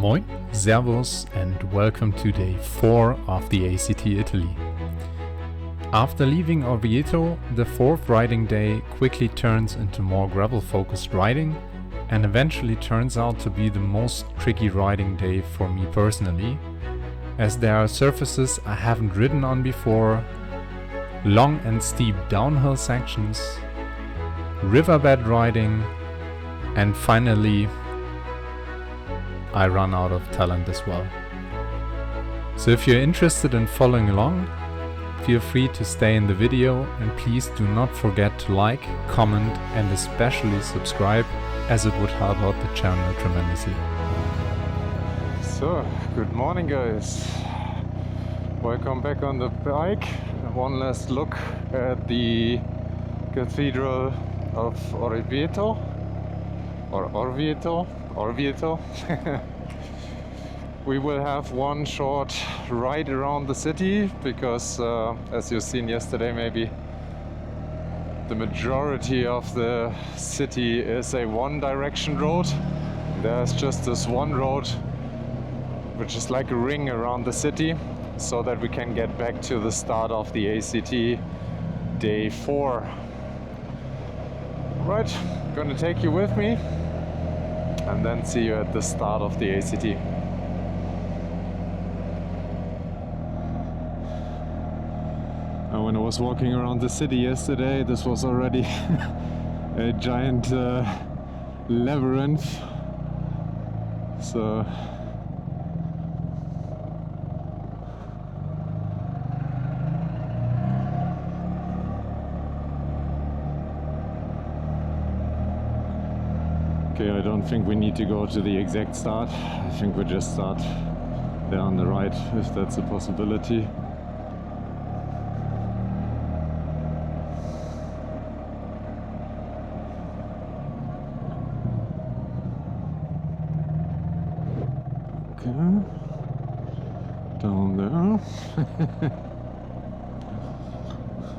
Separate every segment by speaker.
Speaker 1: Moin, Servus, and welcome to day 4 of the ACT Italy. After leaving Orvieto, the fourth riding day quickly turns into more gravel-focused riding and eventually turns out to be the most tricky riding day for me personally, as there are surfaces I haven't ridden on before, long and steep downhill sections, riverbed riding, and finally I run out of talent as well. So if you're interested in following along, feel free to stay in the video and please do not forget to like, comment and especially subscribe, as it would help out the channel tremendously.
Speaker 2: So, good morning guys. Welcome back on the bike. One last look at the Cathedral of Orvieto. Or Orvieto. We will have one short ride around the city because as you've seen yesterday, maybe the majority of the city is a one-direction road. There's just this one road which is like a ring around the city, so that we can get back to the start of the ACT day 4. Right, gonna take you with me and then see you at the start of the ACT. When I was walking around the city yesterday, this was already a giant labyrinth. So okay, I don't think we need to go to the exact start. I think we just start there on the right, if that's a possibility. Okay, down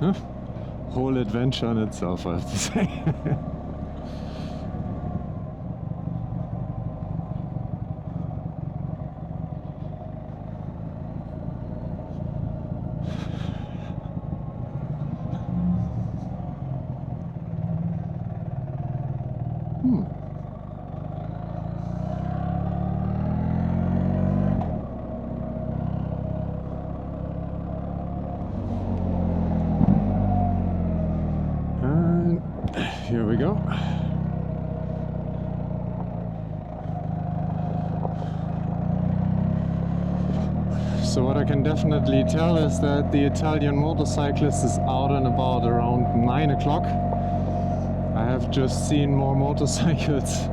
Speaker 2: there. Whole adventure in itself, I have to say. And here we go. So what I can definitely tell is that the Italian motorcyclist is out and about around 9 o'clock. I have just seen more motorcycles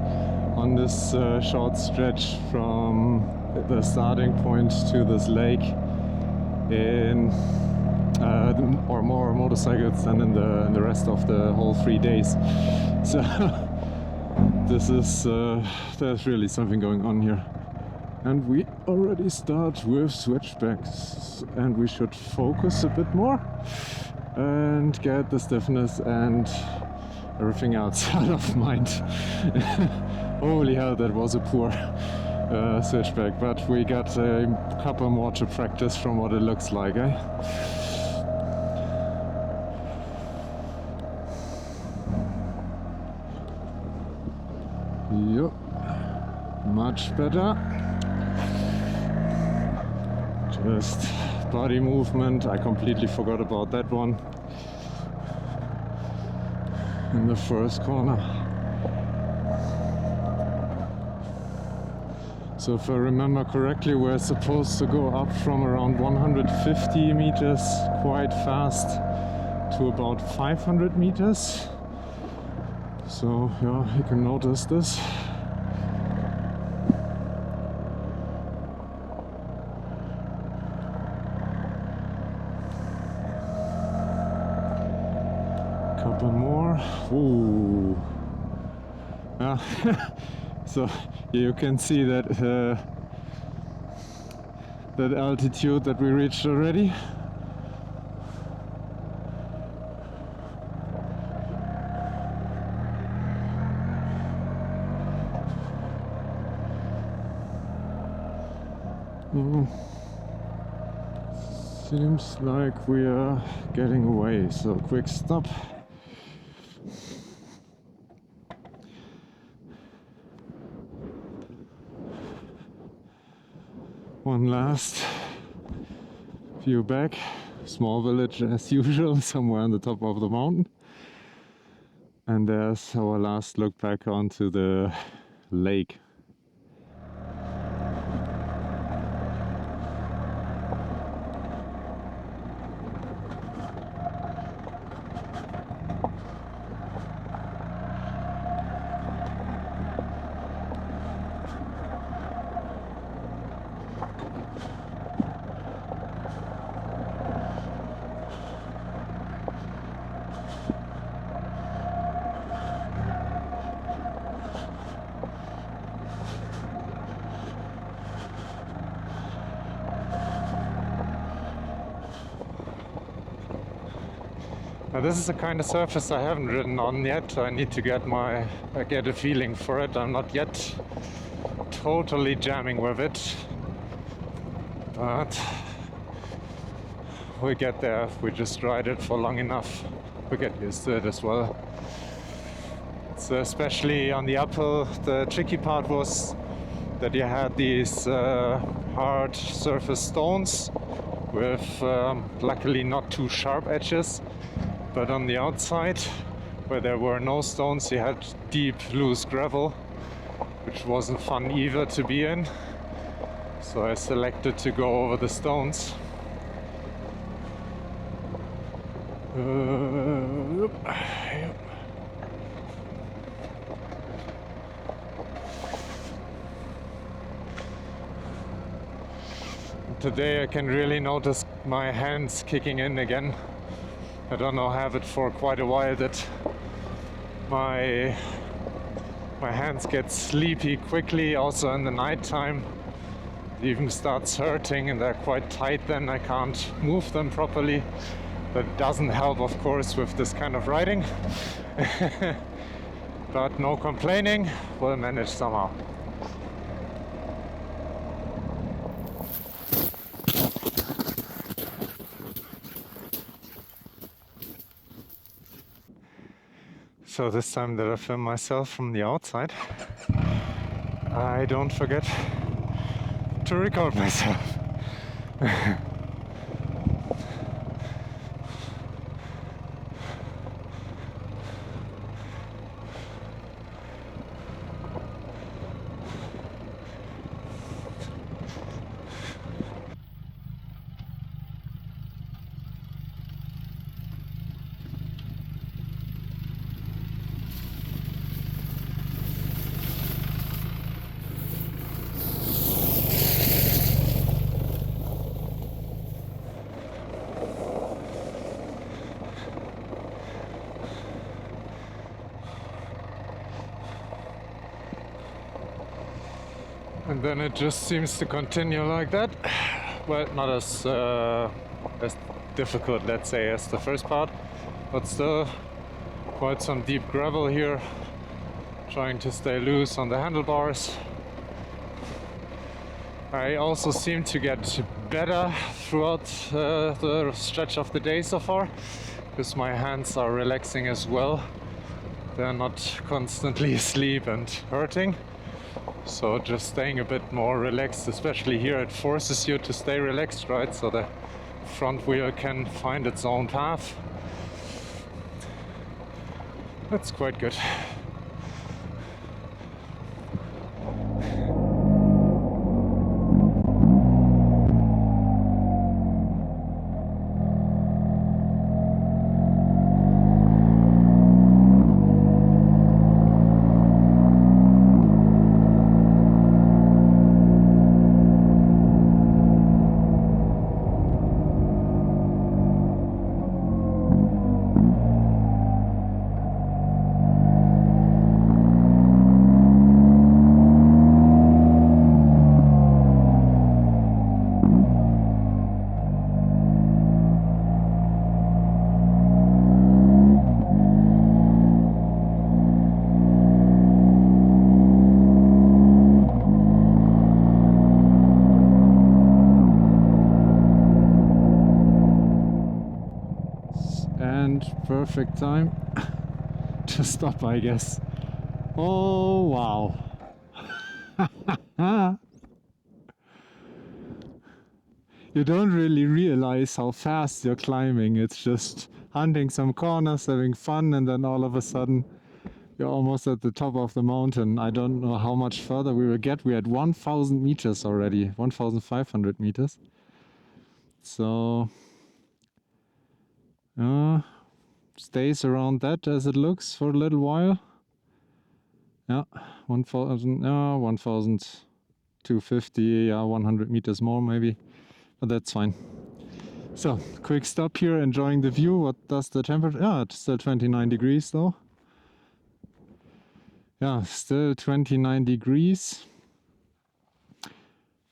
Speaker 2: on this short stretch from the starting point to this lake or more motorcycles than in the rest of the whole 3 days. So this is there's really something going on here. And we already start with switchbacks, and we should focus a bit more and get the stiffness and everything else out of mind. Holy hell, that was a poor switchback, but we got a couple more to practice from what it looks like, eh? Yep, much better. Just body movement, I completely forgot about that one in the first corner. So if I remember correctly, we're supposed to go up from around 150 meters quite fast to about 500 meters. So yeah, you can notice this. Couple more. Ooh. Yeah. So you can see that that altitude that we reached already. Seems like we are getting away, so quick stop. One last view back. Small village as usual, somewhere on the top of the mountain. And there's our last look back onto the lake. Now this is the kind of surface I haven't ridden on yet. I need to get a feeling for it. I'm not yet totally jamming with it, but we get there if we just ride it for long enough. We get used to it as well. So especially on the uphill, the tricky part was that you had these hard surface stones with luckily not too sharp edges. But on the outside, where there were no stones, you had deep, loose gravel, which wasn't fun either to be in. So I selected to go over the stones. Today I can really notice my hands kicking in again. I don't know, have it for quite a while that my hands get sleepy quickly, also in the night time. It even starts hurting and they're quite tight, then I can't move them properly. That doesn't help, of course, with this kind of riding. But no complaining, we'll manage somehow. So this time that I film myself from the outside, I don't forget to record myself. And then it just seems to continue like that. Well, not as difficult, let's say, as the first part, but still quite some deep gravel here. Trying to stay loose on the handlebars. I also seem to get better throughout the stretch of the day so far, because my hands are relaxing as well. They're not constantly asleep and hurting. So just staying a bit more relaxed, especially here, it forces you to stay relaxed, right? So the front wheel can find its own path. That's quite good. and perfect time to stop, I guess. Oh wow. You don't really realize how fast you're climbing. It's just hunting some corners, having fun, and then all of a sudden you're almost at the top of the mountain. I don't know how much further we will get. We're at 1,000 meters already, 1,500 meters. So stays around that as it looks for a little while. Yeah, 1,000, 1,250, yeah, 100 meters more maybe, but that's fine. So, quick stop here, enjoying the view. What does the temperature? Yeah, it's still 29 degrees though. Yeah, still 29 degrees.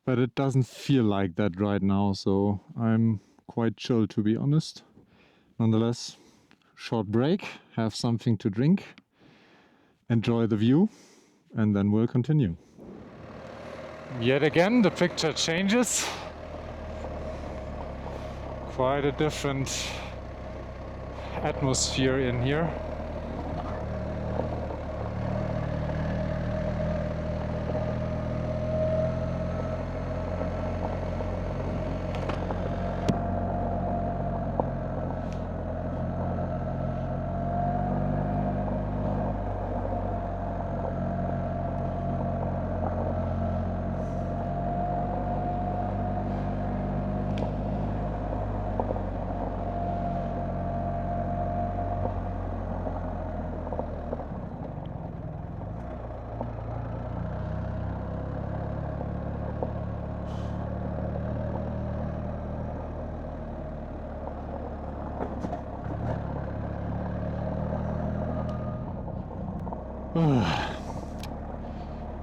Speaker 2: But it doesn't feel like that right now, so I'm quite chill, to be honest. Nonetheless, short break, have something to drink, enjoy the view, and then we'll continue. Yet again, the picture changes. Quite a different atmosphere in here.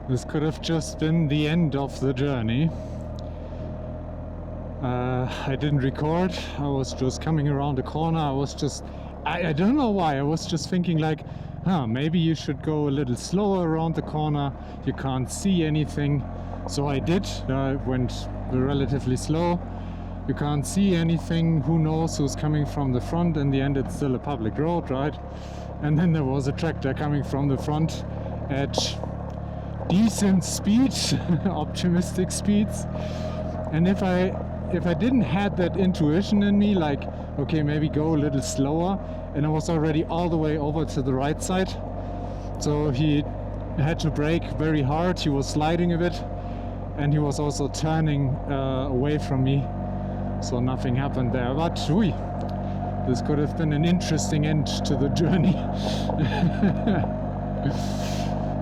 Speaker 2: This could have just been the end of the journey. I didn't record. I was just coming around the corner. I don't know why. I was just thinking like, maybe you should go a little slower around the corner. You can't see anything. So I did. I went relatively slow. You can't see anything. Who knows who's coming from the front? In the end, it's still a public road, right? And then there was a tractor coming from the front at decent speeds, optimistic speeds. And if I didn't have that intuition in me, like, okay, maybe go a little slower, and I was already all the way over to the right side. So he had to brake very hard. He was sliding a bit, and he was also turning away from me. So nothing happened there. But this could have been an interesting end to the journey.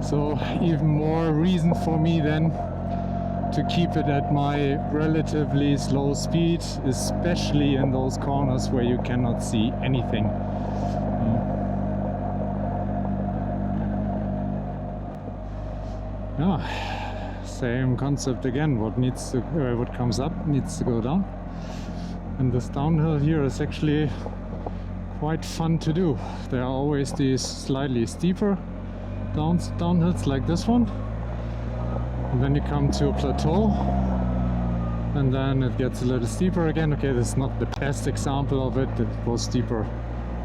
Speaker 2: So even more reason for me then to keep it at my relatively slow speed, especially in those corners where you cannot see anything. Yeah, same concept again. What comes up needs to go down. And this downhill here is actually quite fun to do. There are always these slightly steeper downhills like this one, and then you come to a plateau, and then it gets a little steeper again. Okay, this is not the best example of it. It was steeper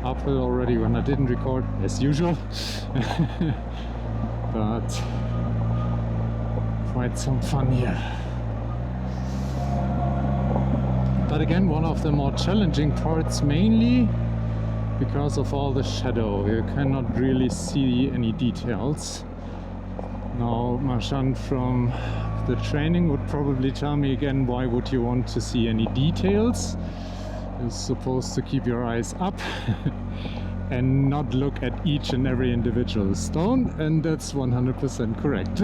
Speaker 2: uphill already when I didn't record, as usual. But quite some fun here. But again, one of the more challenging parts, mainly because of all the shadow. You cannot really see any details. Now, Marchand from the training would probably tell me again, why would you want to see any details? You're supposed to keep your eyes up and not look at each and every individual stone, and that's 100% correct.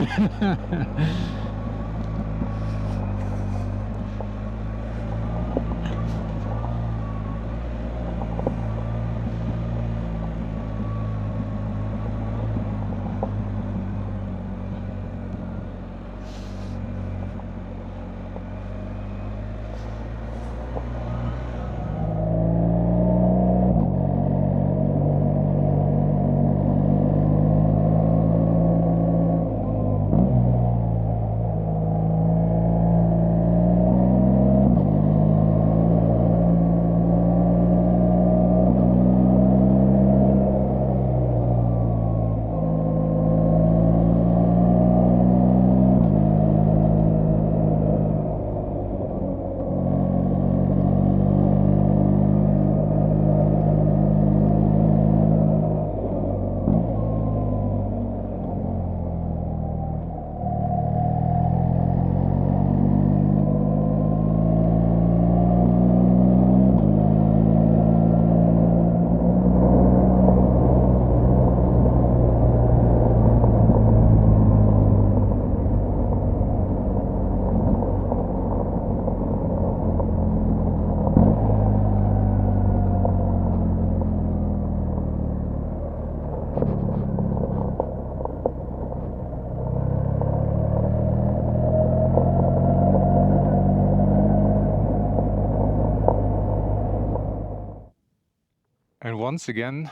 Speaker 1: once again,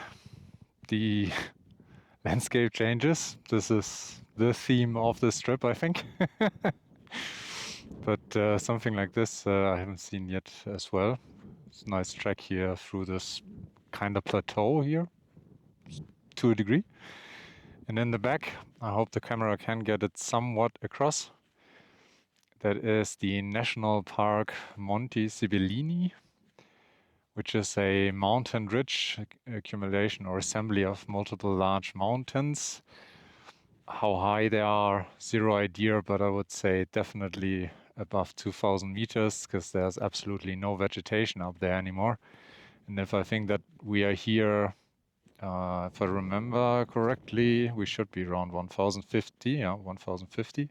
Speaker 1: the landscape changes. This is the theme of this trip, I think. But something like this I haven't seen yet as well. It's a nice track here through this kind of plateau here, to a degree. And in the back, I hope the camera can get it somewhat across. That is the National Park Monti Sibillini, which is a mountain ridge accumulation or assembly of multiple large mountains. How high they are, zero idea, but I would say definitely above 2,000 meters, because there's absolutely no vegetation up there anymore. And if I think that we are here, if I remember correctly, we should be around 1,050, yeah, 1,050.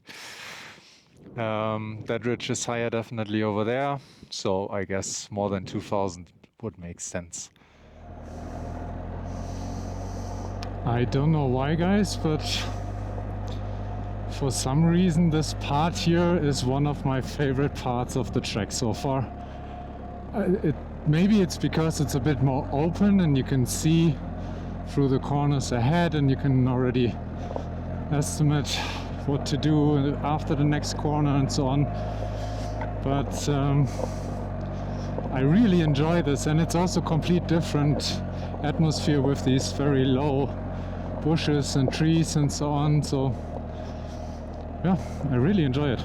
Speaker 1: That ridge is higher definitely over there, so I guess more than 2,000 would make sense.
Speaker 2: I don't know why, guys, but for some reason this part here is one of my favorite parts of the trek so far. Maybe it's because it's a bit more open and you can see through the corners ahead and you can already estimate what to do after the next corner and so on. But I really enjoy this, and it's also complete different atmosphere with these very low bushes and trees and so on. So yeah, I really enjoy it.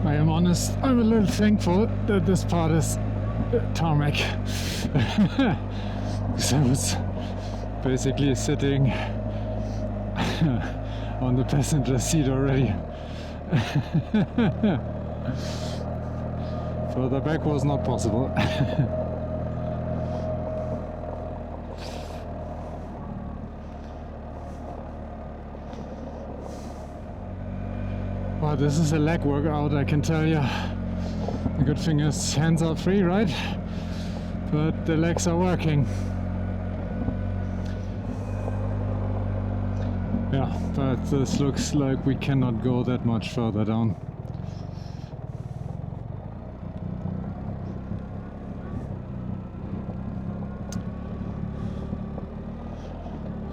Speaker 2: I am honest, I'm a little thankful that this part is tarmac. Because I was basically sitting on the passenger seat already. Further back was not possible. Wow, this is a leg workout, I can tell you. The good thing is hands are free, right? But the legs are working. Yeah, but this looks like we cannot go that much further down.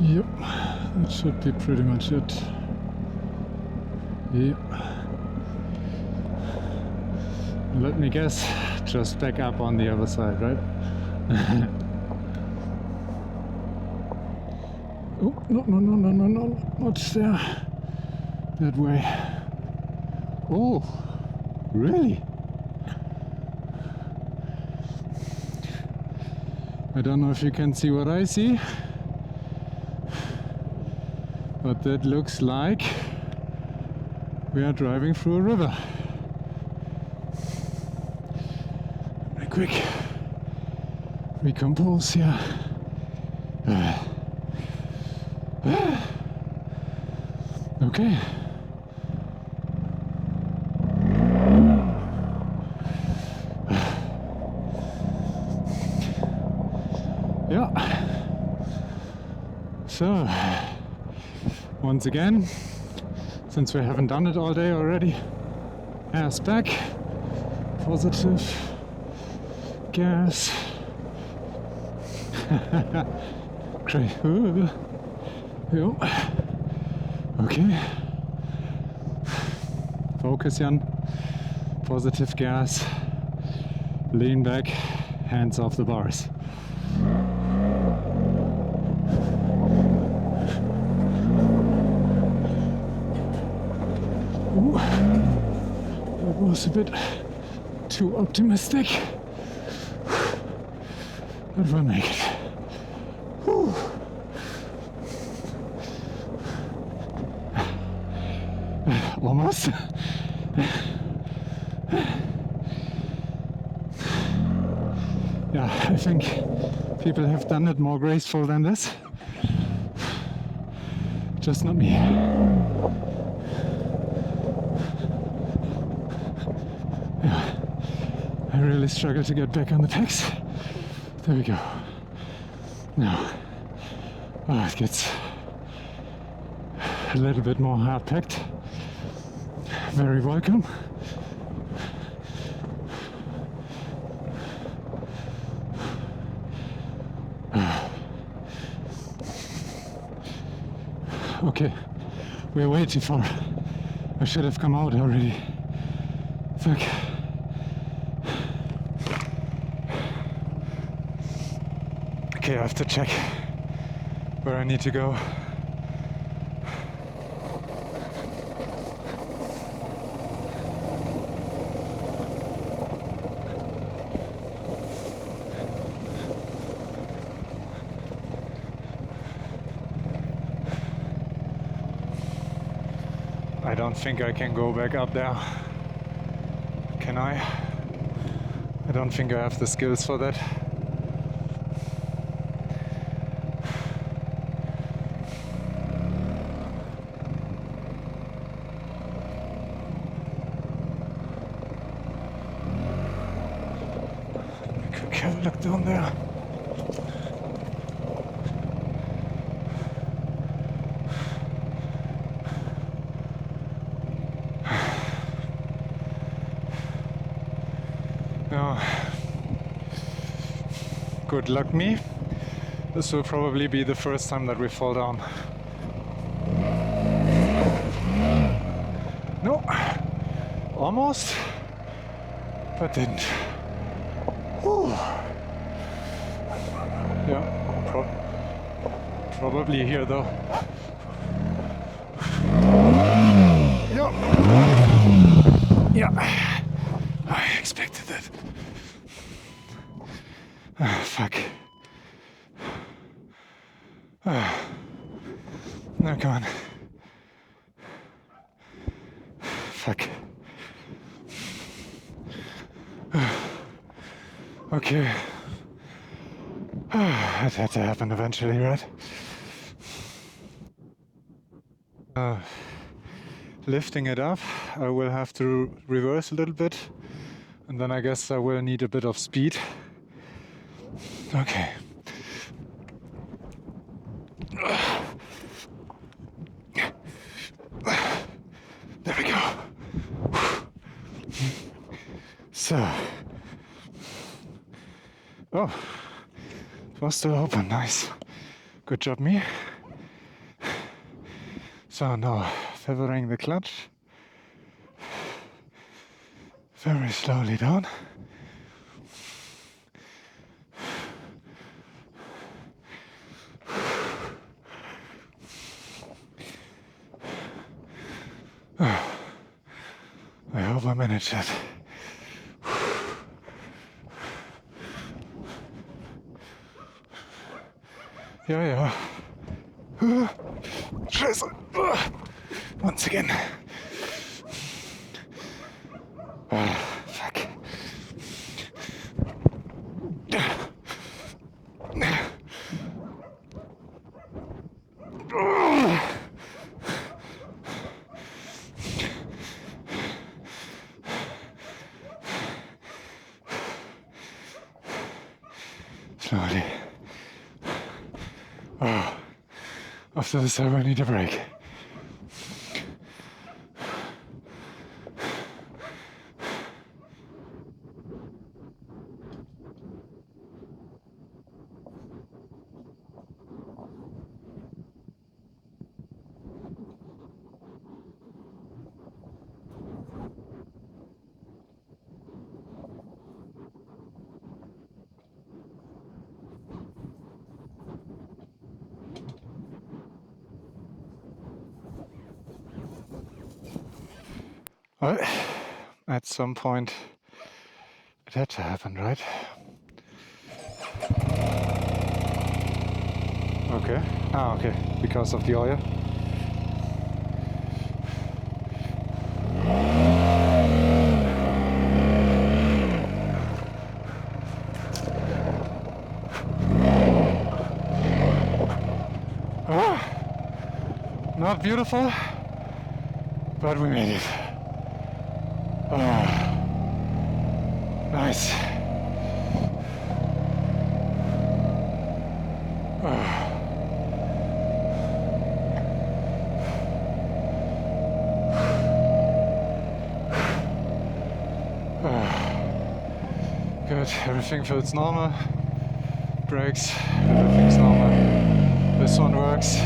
Speaker 2: Yep, that should be pretty much it. Yep. Let me guess, just back up on the other side, right? Oh, no, not there. That way. Oh, really? I don't know if you can see what I see, but that looks like we are driving through a river. Very quick. Recompose here. Okay. Yeah. So, once again, since we haven't done it all day already, ass back, positive gas. Great. Yep. Okay. Focus, Jan. Positive gas. Lean back, hands off the bars. Ooh, that was a bit too optimistic, but we'll make it. Whew. cross. Yeah, I think people have done it more graceful than this. Just not me. Yeah, I really struggle to get back on the pegs. There we go. Now, it gets a little bit more hard packed. Very welcome. Okay, we're way too far. I should have come out already. Fuck. Okay, I have to check where I need to go. I don't think I can go back up there. Can I? I don't think I have the skills for that. Have a look down there. No. Good luck me. This will probably be the first time that we fall down. No. Almost. But didn't. Whew. Yeah, probably here though. Yeah, I expected that. Fuck. No, come on. Fuck. Okay. It had to happen eventually, right? Lifting it up, I will have to reverse a little bit, and then I guess I will need a bit of speed. Okay. There we go. So. Oh, it was still open, nice. Good job, me. So now, favoring the clutch. Very slowly down. I hope I managed that. Ja. Scheiße. Once again. Fuck. Slowly. After this, I will need a break. Well, at some point it had to happen, right? Okay. Okay. Because of the oil. Not beautiful, but we made it. Oh, nice. Good, everything feels normal. Brakes, everything's normal. This one works.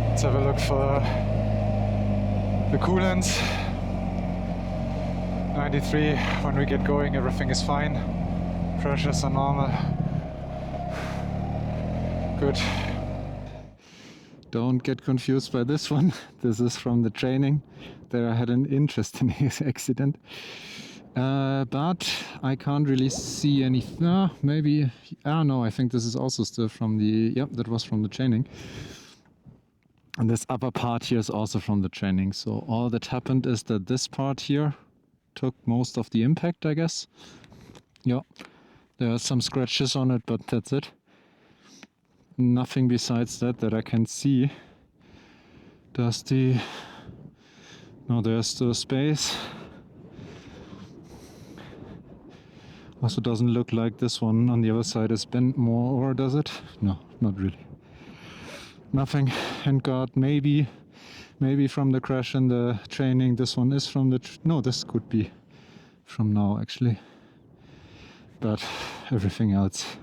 Speaker 2: Let's have a look for the coolant. 93, when we get going everything is fine. Pressures are normal. Good. Don't get confused by this one. This is from the training. There I had an interesting accident. But I can't really see any. Maybe. No, I think this is also still from the. Yep, that was from the training. And this upper part here is also from the training. So all that happened is that this part here took most of the impact, I guess. Yeah, there are some scratches on it, but that's it. Nothing besides that I can see. There's still space. Also doesn't look like this one on the other side is bent more, or does it? No, not really. Nothing. And God, maybe from the crash in the training. This one is from the... No, this could be from now actually. But everything else.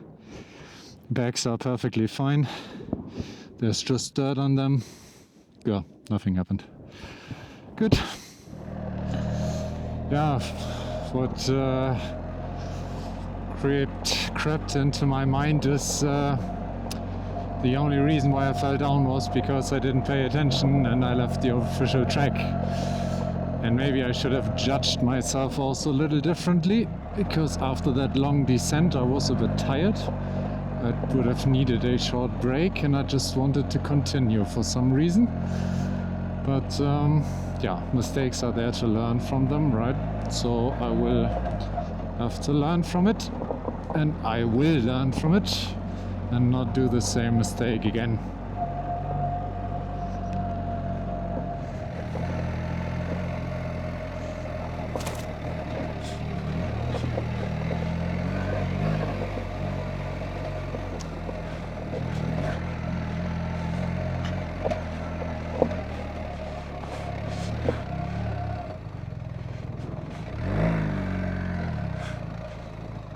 Speaker 2: Bags are perfectly fine. There's just dirt on them. Yeah, nothing happened. Good. Yeah, what crept into my mind is the only reason why I fell down was because I didn't pay attention and I left the official track. And maybe I should have judged myself also a little differently, because after that long descent I was a bit tired. I would have needed a short break and I just wanted to continue for some reason. But yeah, mistakes are there to learn from them, right? So I will have to learn from it, and I will learn from it and not do the same mistake again.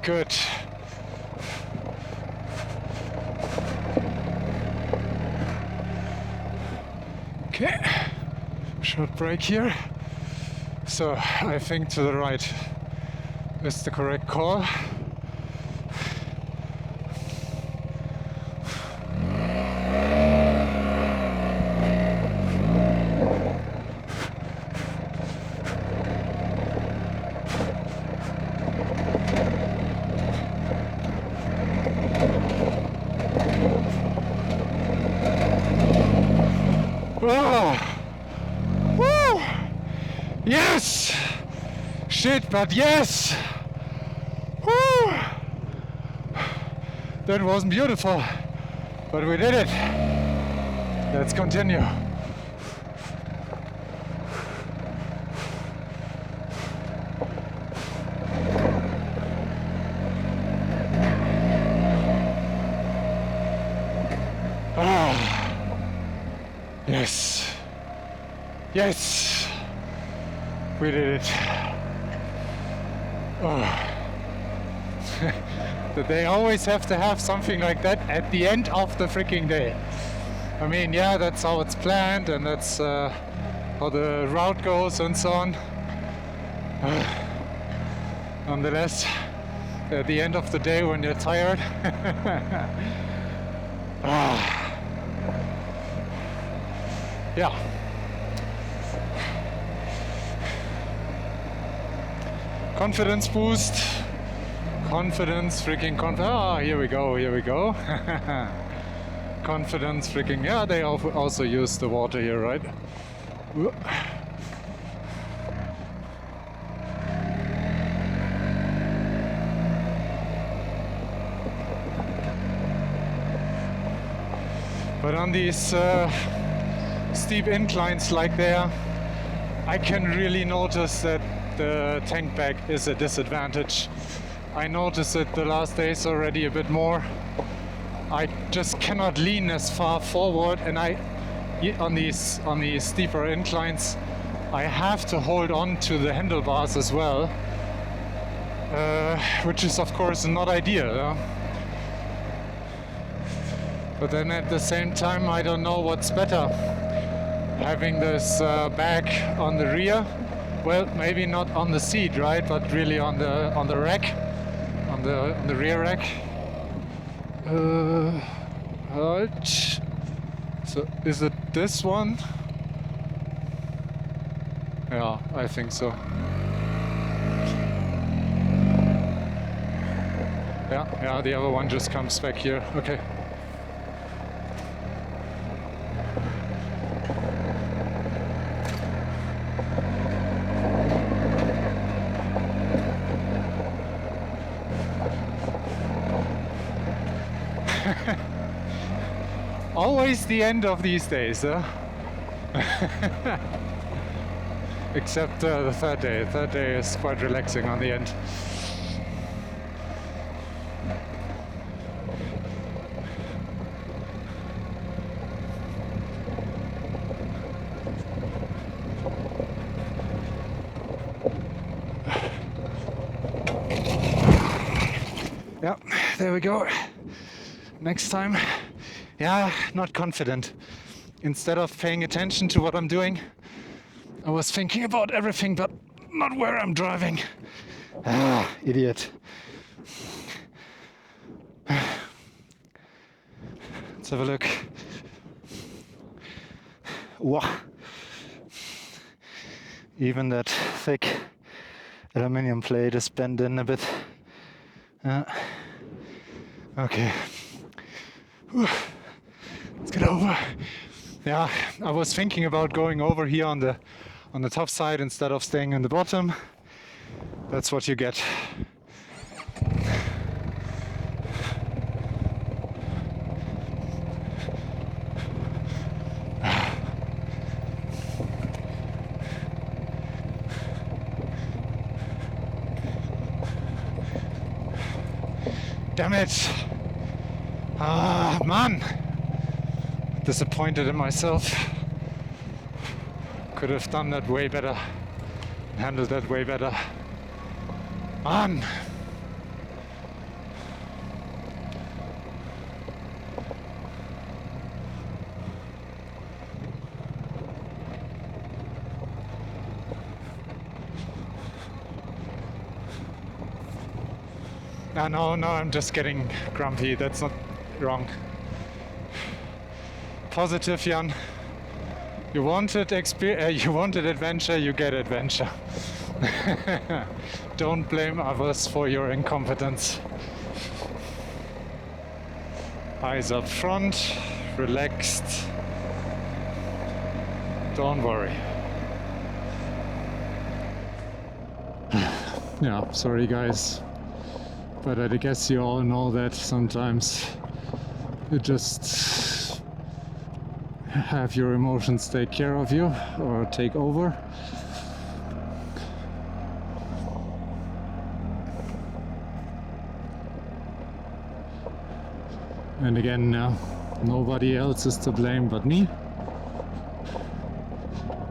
Speaker 2: Good. Okay, short break here. So I think to the right is the correct call. Oh! Woo! Yes! Shit, but yes! Woo! That wasn't beautiful, but we did it. Let's continue. Yes. Yes. We did it. Oh. They always have to have something like that at the end of the freaking day. I mean, yeah, that's how it's planned and that's how the route goes and so on. Nonetheless, at the end of the day when you're tired, yeah. Confidence boost. Confidence, freaking here we go, here we go. Confidence, freaking, yeah, they also use the water here, right? But on these
Speaker 1: steep inclines like there, I can really notice that the tank bag is a disadvantage. I noticed it the last days already a bit more. I just cannot lean as far forward, and on these steeper inclines I have to hold on to the handlebars as well, which is of course not ideal. But then at the same time, I don't know what's better. Having this bag on the rear, well, maybe not on the seat, right? But really on the rack, on the rear rack. Halt. So is it this one? Yeah, I think so. Yeah, the other one just comes back here. Okay. Always the end of these days, huh? Except the third day. The third day is quite relaxing on the end. Yeah, there we go. Next time. Yeah, not confident. Instead of paying attention to what I'm doing, I was thinking about everything but not where I'm driving. Ah, idiot. Let's have a look. Wow. Even that thick aluminium plate is bent in a bit. Okay. Let's get over. Yeah, I was thinking about going over here on the top side instead of staying in the bottom. That's what you get. Damn it! Ah, man! Disappointed in myself. Could have done that way better. Handled that way better. Man! No, I'm just getting grumpy. That's not wrong. Positive, Jan. You wanted adventure, you get adventure. Don't blame others for your incompetence. Eyes up front, relaxed. Don't worry. Yeah, sorry guys. But I guess you all know that sometimes you just have your emotions take care of you or take over. And again, nobody else is to blame but me.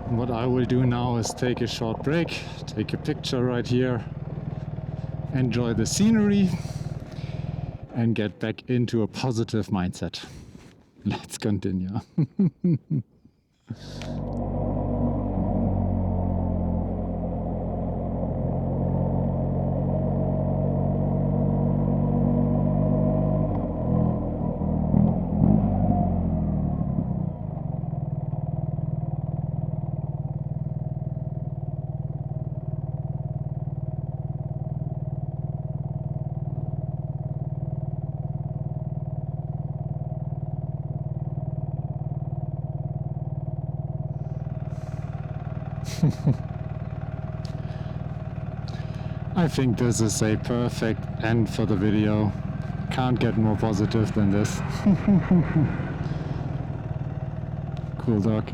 Speaker 1: What I will do now is take a short break, take a picture right here, enjoy the scenery, and get back into a positive mindset. Let's continue. I think this is a perfect end for the video. Can't get more positive than this. Cool dog.